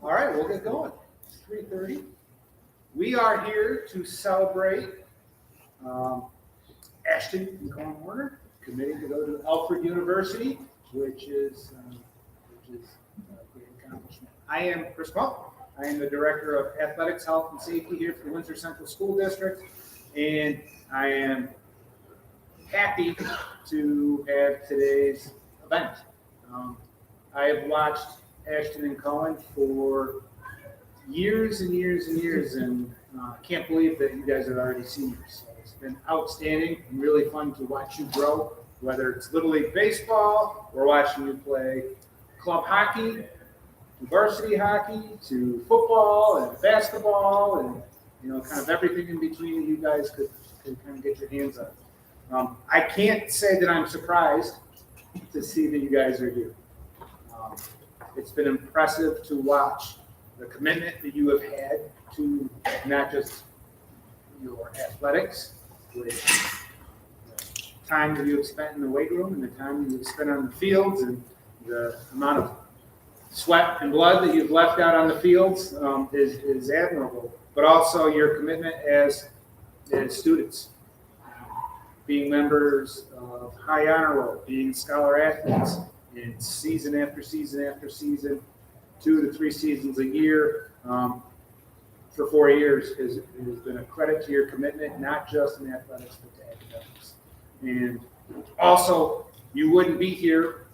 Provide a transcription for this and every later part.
All right, we'll get going. It's 3:30. We are here to celebrate Ashton and Kohen Werner committing to go to Alfred University, which is a great accomplishment. I am Chris Monk. I am the Director of Athletics, Health, and Safety here for the Windsor Central School District, and I am happy to have today's event. I have watched Ashton and Kohen for years and years and years, and I can't believe that you guys are already seniors. So it's been outstanding and really fun to watch you grow, whether it's Little League Baseball or watching you play club hockey, to varsity hockey, to football and basketball, and kind of everything in between that you guys could kind of get your hands on. I can't say that I'm surprised to see that you guys are here. It's been impressive to watch the commitment that you have had to not just your athletics, with the time that you have spent in the weight room and the time that you have spent on the fields and the amount of sweat and blood that you've left out on the fields is admirable, but also your commitment as students, being members of High Honor Roll, being scholar athletes, and season after season after season, 2 to 3 seasons a year, for 4 years has been a credit to your commitment, not just in athletics, but to academics. And also, you wouldn't be here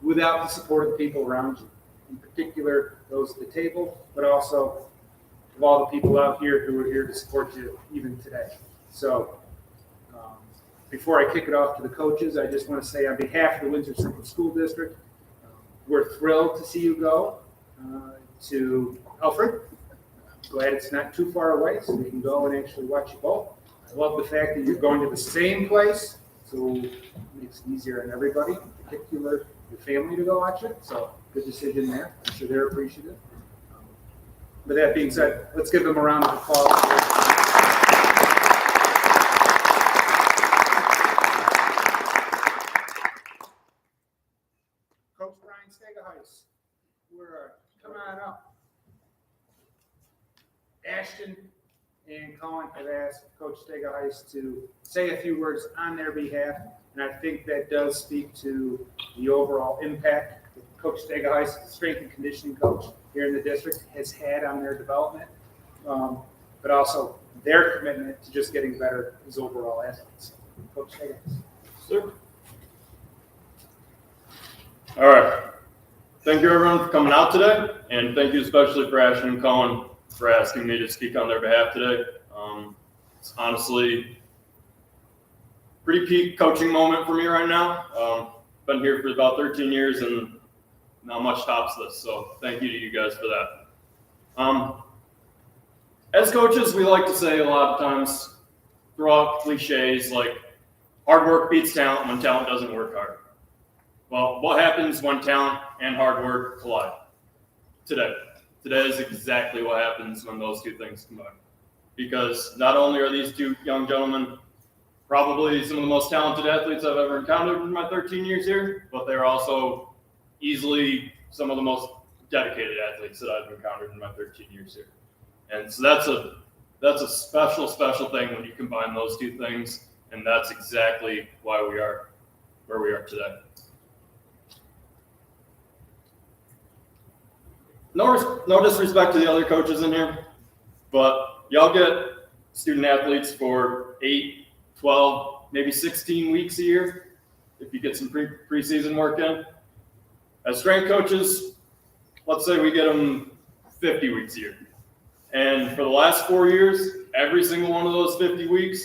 without the support of the people around you, in particular those at the table, but also of all the people out here who are here to support you even today. So, before I kick it off to the coaches, I just want to say on behalf of the Windsor Central School District, we're thrilled to see you go to Alfred. Glad it's not too far away, so we can go and actually watch you both. I love the fact that you're going to the same place, so it makes it easier on everybody, in particular your family, to go watch it. So good decision there. I'm sure they're appreciative. With that being said, let's give them a round of applause. Come on up. Ashton and Kohen have asked Coach Stegaheis to say a few words on their behalf, and I think that does speak to the overall impact that Coach Stegaheis, the strength and conditioning coach here in the district, has had on their development, but also their commitment to just getting better as overall athletes. Coach Stegaheis. Sir. All right. Thank you, everyone, for coming out today, and thank you especially for Ashton and Kohen for asking me to speak on their behalf today. It's honestly a pretty peak coaching moment for me right now. Been here for about 13 years, and not much tops this, so thank you to you guys for that. As coaches, we like to say a lot of times, throw out cliches like hard work beats talent when talent doesn't work hard. Well, what happens when talent and hard work collide? Today is exactly what happens when those two things combine. Because not only are these two young gentlemen probably some of the most talented athletes I've ever encountered in my 13 years here, but they're also easily some of the most dedicated athletes that I've encountered in my 13 years here. And so that's a special thing when you combine those two things, and that's exactly why we are where we are today. no disrespect to the other coaches in here, but y'all get student athletes for 8, 12, maybe 16 weeks a year if you get some preseason work in. As strength coaches, let's say we get them 50 weeks a year. And for the last 4 years, every single one of those 50 weeks,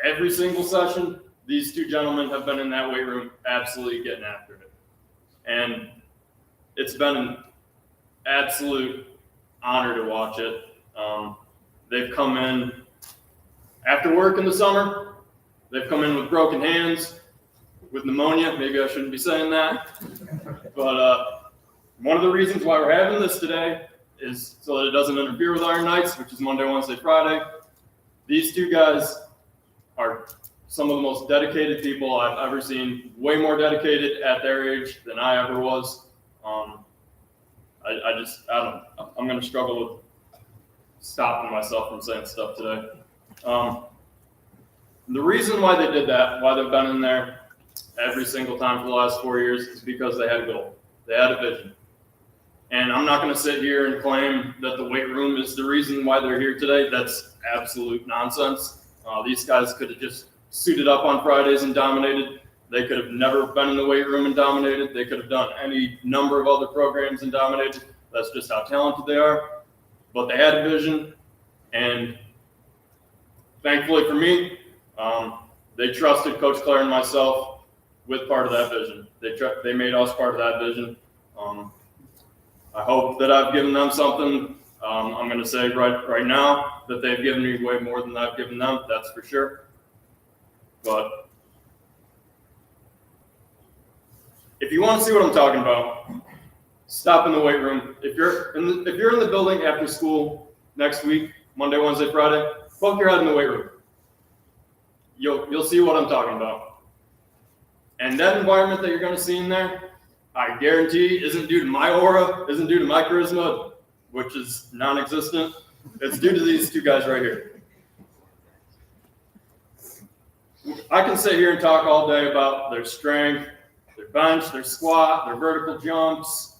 every single session, these two gentlemen have been in that weight room absolutely getting after it. And it's been an absolute honor to watch it. They've come in after work in the summer. They've come in with broken hands, with pneumonia. Maybe I shouldn't be saying that. But one of the reasons why we're having this today is so that it doesn't interfere with Iron Nights, which is Monday, Wednesday, Friday. These two guys are some of the most dedicated people I've ever seen, way more dedicated at their age than I ever was. I'm going to struggle with stopping myself from saying stuff today. The reason why they did that, why they've been in there every single time for the last 4 years, is because they had a goal. They had a vision. And I'm not going to sit here and claim that the weight room is the reason why they're here today. That's absolute nonsense. These guys could have just suited up on Fridays and dominated. They could have never been in the weight room and dominated. They could have done any number of other programs and dominated. That's just how talented they are. But they had a vision, and thankfully for me, they trusted Coach Claire and myself with part of that vision. They made us part of that vision. I hope that I've given them something. I'm going to say right now that they've given me way more than I've given them. That's for sure. But if you want to see what I'm talking about, stop in the weight room. If you're in the building after school next week, Monday, Wednesday, Friday, poke your head in the weight room. You'll see what I'm talking about. And that environment that you're going to see in there, I guarantee isn't due to my aura, isn't due to my charisma, which is non-existent. It's due to these two guys right here. I can sit here and talk all day about their strength, their bench, their squat, their vertical jumps,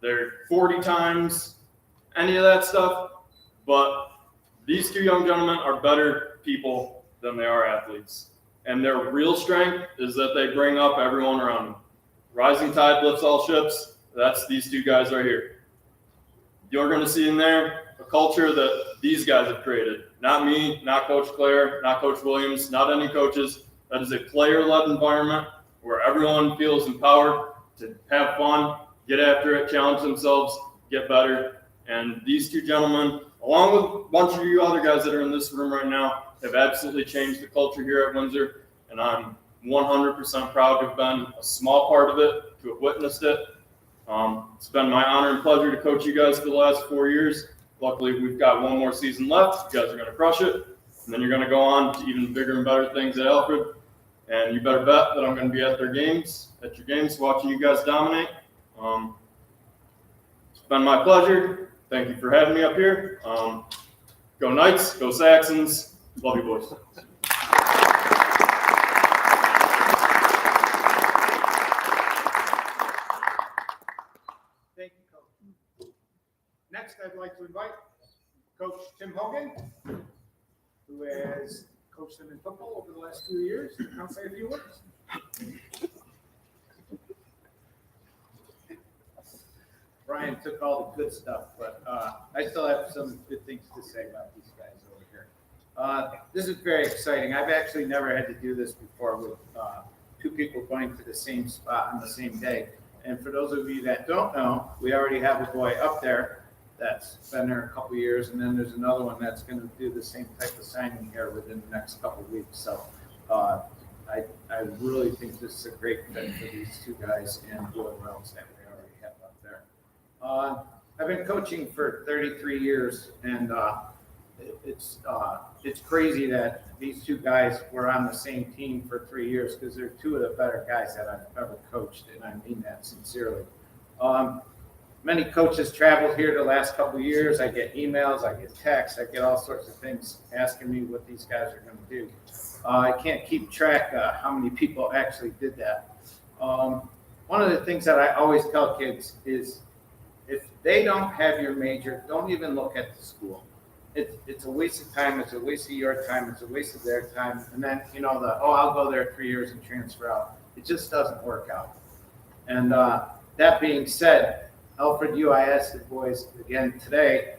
their 40 times, any of that stuff. But these two young gentlemen are better people than they are athletes. And their real strength is that they bring up everyone around them. Rising tide lifts all ships. That's these two guys right here. You're going to see in there a culture that these guys have created. Not me, not Coach Claire, not Coach Williams, not any coaches. That is a player-led environment where everyone feels empowered to have fun, get after it, challenge themselves, get better. And these two gentlemen, along with a bunch of you other guys that are in this room right now, have absolutely changed the culture here at Windsor. And I'm 100% proud to have been a small part of it, to have witnessed it. It's been my honor and pleasure to coach you guys for the last 4 years. Luckily, we've got one more season left. You guys are going to crush it. And then you're going to go on to even bigger and better things at Alfred. And you better bet that I'm going to be at your games, watching you guys dominate. It's been my pleasure. Thank you for having me up here. Go Knights, go Saxons. Love you, boys. Thank you, Coach. Next, I'd like to invite Coach Tim Hogan, who has coached them in football over the last few years. I'll say a few words. Brian took all the good stuff, but I still have some good things to say about these guys over here. This is very exciting. I've actually never had to do this before with two people going to the same spot on the same day. And for those of you that don't know, we already have a boy up there that's been there a couple of years, and then there's another one that's going to do the same type of signing here within the next couple of weeks. So I really think this is a great fit for these two guys and whoever else that we already have up there. I've been coaching for 33 years, and it's crazy that these two guys were on the same team for 3 years, because they're two of the better guys that I've ever coached, and I mean that sincerely. Many coaches traveled here the last couple of years. I get emails, I get texts, I get all sorts of things asking me what these guys are going to do. I can't keep track of how many people actually did that. One of the things that I always tell kids is if they don't have your major, don't even look at the school. It's a waste of time, it's a waste of your time, it's a waste of their time, and then, I'll go there 3 years and transfer out. It just doesn't work out. And that being said, Alfred, I asked the boys again today,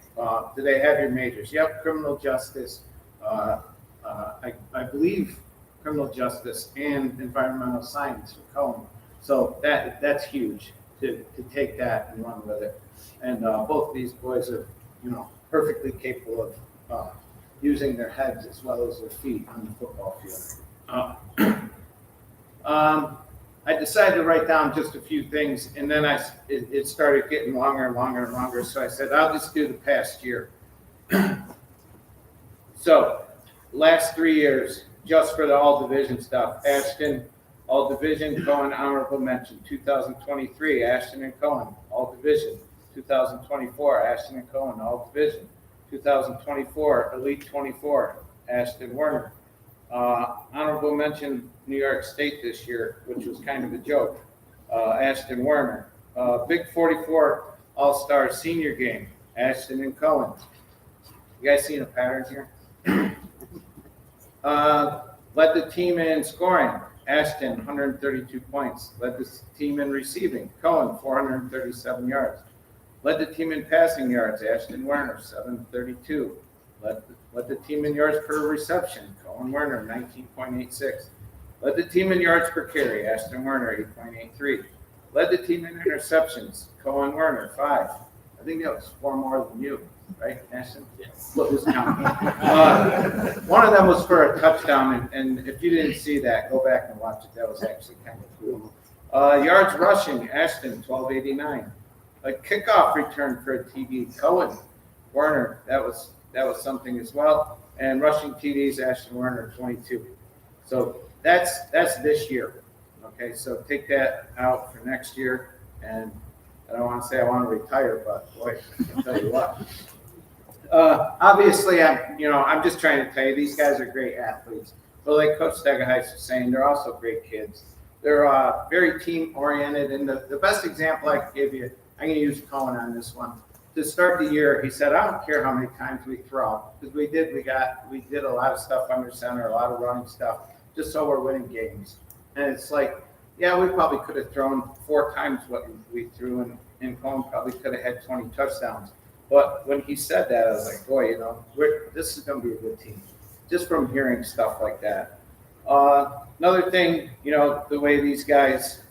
do they have your majors? Yep, criminal justice, I believe criminal justice and environmental science for Kohen. So that's huge to take that and run with it. And both these boys are, perfectly capable of using their heads as well as their feet on the football field. I decided to write down just a few things, and then it started getting longer and longer and longer. So I said, I'll just do the past year. So last 3 years, just for the all division stuff, Ashton, all division, Kohen, honorable mention. 2023, Ashton and Kohen, all division. 2024, Ashton and Kohen, all division. 2024, Elite 24, Ashton, Werner. Honorable mention, New York State this year, which was kind of a joke. Ashton, Werner. Big 44 All-Star Senior Game, Ashton and Kohen. You guys seeing a pattern here? Led the team in scoring, Ashton, 132 points. Led the team in receiving, Kohen, 437 yards. Led the team in passing yards, Ashton Werner, 732. Led the team in yards per reception, Kohen Werner, 19.86. Led the team in yards per carry, Ashton Werner, 8.83. Led the team in interceptions, Kohen Werner, 5. I think that was 4 more than you, right, Ashton? Yes. What was counting? One of them was for a touchdown, and if you didn't see that, go back and watch it. That was actually kind of cool. Yards rushing, Ashton, 1289. A kickoff return for a TD, Kohen Werner, that was something as well. And rushing TDs, Ashton Werner, 22. So that's this year. Okay, so take that out for next year. And I don't want to say I want to retire, but boy, I'll tell you what. Obviously, I'm just trying to tell you, these guys are great athletes. But like Coach Stegaheis was saying, they're also great kids. They're very team oriented. And the best example I could give you, I'm going to use Kohen on this one. To start the year, he said, I don't care how many times we throw, because we did a lot of stuff under center, a lot of running stuff, just so we're winning games. And it's like, yeah, we probably could have thrown 4 times what we threw, and Kohen probably could have had 20 touchdowns. But when he said that, I was like, boy, this is going to be a good team, just from hearing stuff like that. Another thing, the way these guys,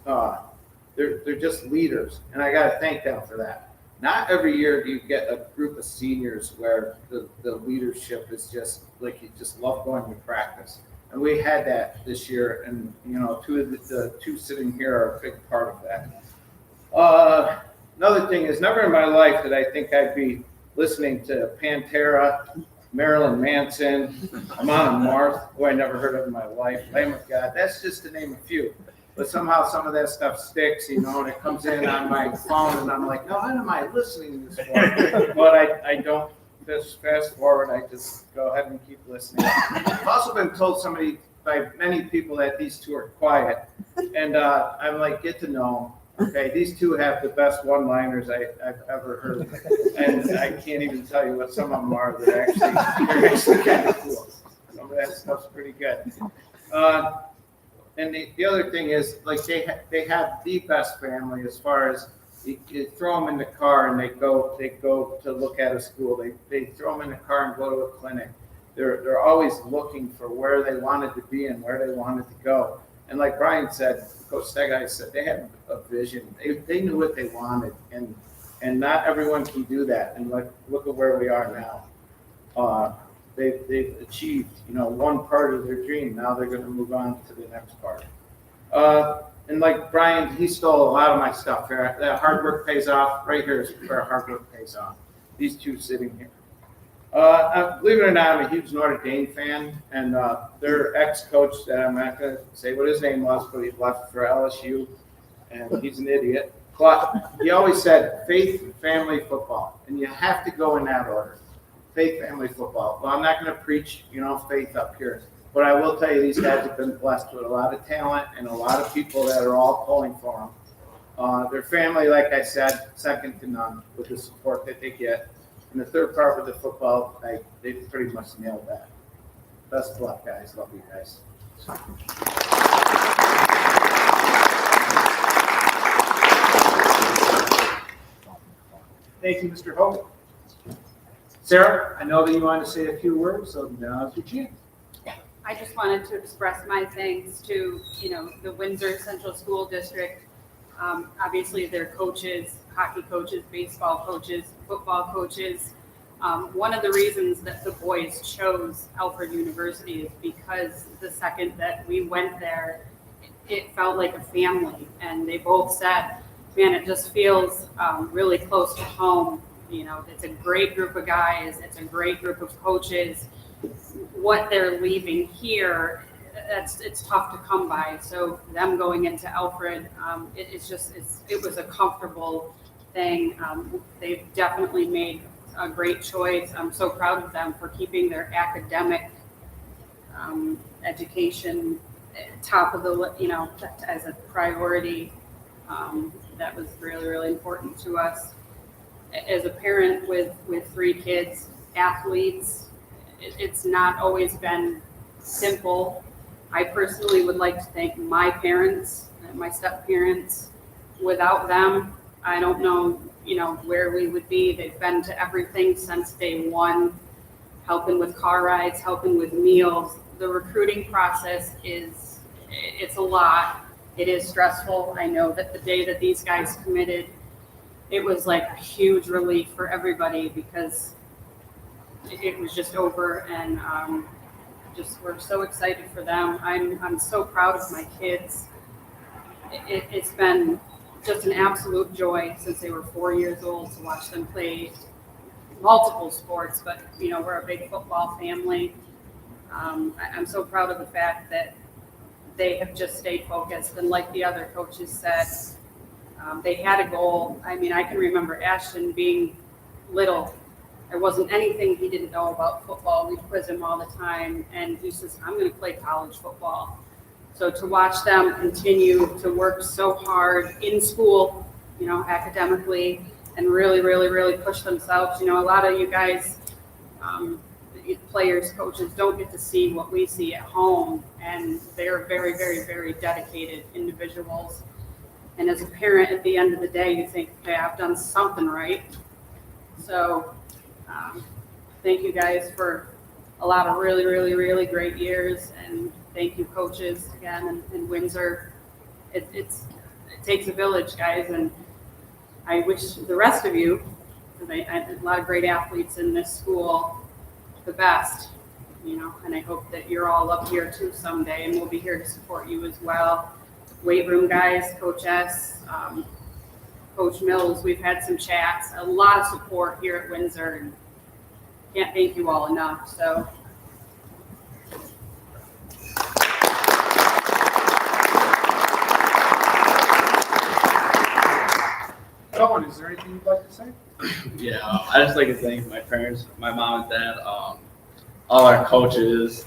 they're just leaders, and I got to thank them for that. Not every year do you get a group of seniors where the leadership is just like you just love going to practice. And we had that this year, and the two sitting here are a big part of that. Another thing is, never in my life did I think I'd be listening to Pantera, Marilyn Manson, Amon Amarth, who I never heard of in my life, Lamb of God. That's just to name a few. But somehow some of that stuff sticks, and it comes in on my phone, and I'm like, no, what am I listening to this for? But I don't just fast forward. I just go ahead and keep listening. I've also been told by many people that these two are quiet, and I'm like, get to know them. Okay, these two have the best one-liners I've ever heard, and I can't even tell you what some of them are. They're actually kind of cool. Some of that stuff's pretty good. And the other thing is, like, they have the best family as far as you throw them in the car and they go to look at a school. They throw them in the car and go to a clinic. They're always looking for where they wanted to be and where they wanted to go. And like Brian said, Coach Stegaheis said, they had a vision. They knew what they wanted, and not everyone can do that. And look at where we are now. They've achieved, one part of their dream. Now they're going to move on to the next part. And like Brian, he stole a lot of my stuff here. That hard work pays off. Right here is where hard work pays off. These two sitting here. Believe it or not, I'm a huge Notre Dame fan, and their ex-coach, that I'm not going to say what his name was, but he left for LSU, and he's an idiot. But he always said faith, family, football, and you have to go in that order. Faith, family, football. Well, I'm not going to preach, faith up here, but I will tell you these guys have been blessed with a lot of talent and a lot of people that are all pulling for them. Their family, like I said, second to none with the support that they get. And the third part with the football, they pretty much nailed that. Best of luck, guys. Love you guys. Thank you, Mr. Hope. Sarah, I know that you want to say a few words, so now's your chance. I just wanted to express my thanks to, the Windsor Central School District. Obviously, their coaches, hockey coaches, baseball coaches, football coaches. One of the reasons that the boys chose Alfred University is because the second that we went there, it felt like a family. And they both said, man, it just feels really close to home. It's a great group of guys. It's a great group of coaches. What they're leaving here, it's tough to come by. So them going into Alfred, it was a comfortable thing. They've definitely made a great choice. I'm so proud of them for keeping their academic education top of the, as a priority. That was really, really important to us. As a parent with 3 kids, athletes, it's not always been simple. I personally would like to thank my parents, my step-parents. Without them, I don't know, where we would be. They've been to everything since day one, helping with car rides, helping with meals. The recruiting process it's a lot. It is stressful. I know that the day that these guys committed, it was like a huge relief for everybody because it was just over, and we're so excited for them. I'm so proud of my kids. It's been just an absolute joy since they were 4 years old to watch them play multiple sports, but we're a big football family. I'm so proud of the fact that they have just stayed focused, and like the other coaches said, they had a goal. I mean, I can remember Ashton being little. There wasn't anything he didn't know about football. We'd quiz him all the time, and he says, I'm going to play college football. So to watch them continue to work so hard in school, academically, and really, really, really push themselves. A lot of you guys, players, coaches, don't get to see what we see at home, and they're very, very, very dedicated individuals. And as a parent, at the end of the day, you think, okay, I've done something right. So thank you guys for a lot of really, really, really great years. And thank you, coaches, again, in Windsor. It takes a village, guys. And I wish the rest of you, because I have a lot of great athletes in this school, the best, and I hope that you're all up here too someday, and we'll be here to support you as well. Weight room guys, Coach S, Coach Mills, we've had some chats, a lot of support here at Windsor, and can't thank you all enough. So Kohen, is there anything you'd like to say? Yeah, I just like to thank my parents, my mom and dad, all our coaches,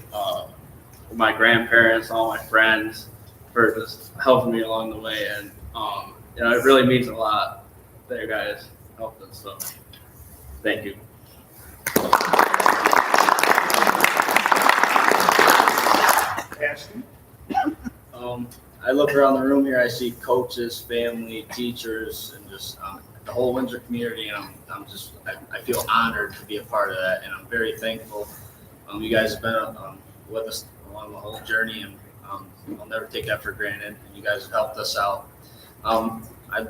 my grandparents, all my friends for just helping me along the way. And, it really means a lot that you guys helped us. So thank you. Ashton? I look around the room here, I see coaches, family, teachers, and just the whole Windsor community, and I feel honored to be a part of that, and I'm very thankful. You guys have been with us along the whole journey, and I'll never take that for granted, and you guys have helped us out. I'd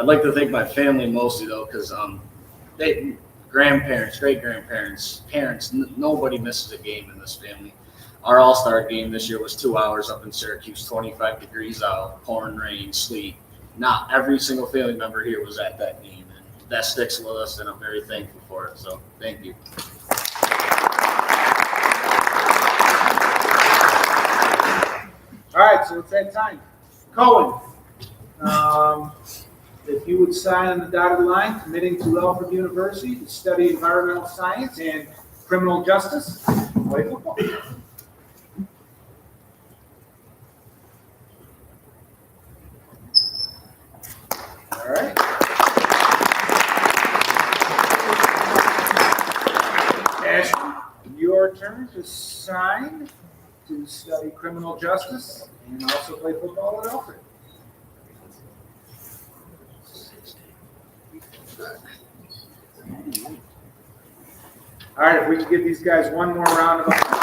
like to thank my family mostly though, because grandparents, great-grandparents, parents, nobody misses a game in this family. Our all-star game this year was 2 hours up in Syracuse, 25 degrees out, pouring rain, sleet. Not every single family member here was at that game, and that sticks with us, and I'm very thankful for it. So thank you. All right, so it's that time. Kohen, if you would sign on the dotted line, committing to Alfred University to study environmental science and criminal justice, play football. turn to sign to study criminal justice and also play football at Alfred. All right, if we can give these guys one more round of applause.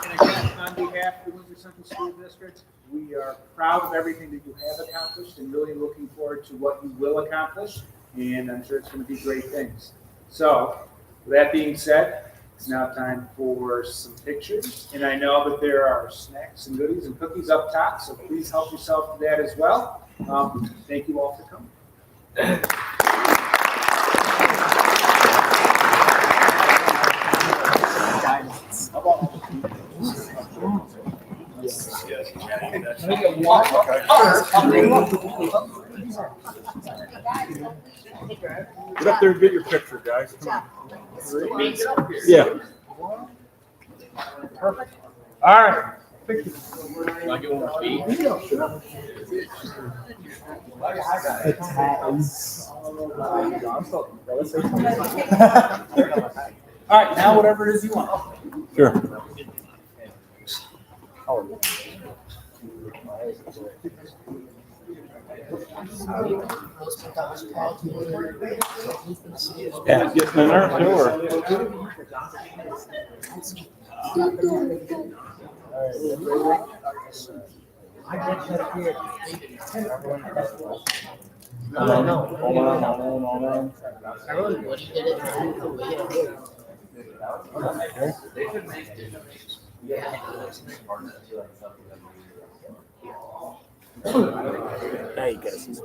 And again, on behalf of the Windsor Central School District, we are proud of everything that you have accomplished and really looking forward to what you will accomplish. And I'm sure it's going to be great things. So, with that being said, it's now time for some pictures. And I know that there are snacks and goodies and cookies up top, so please help yourself to that as well. Thank you all for coming. Get up there and get your picture, guys. Come on. Yeah. Perfect. All right. All right, now whatever it is you want. Sure. Yeah, getting in there too, or? Hey, guys.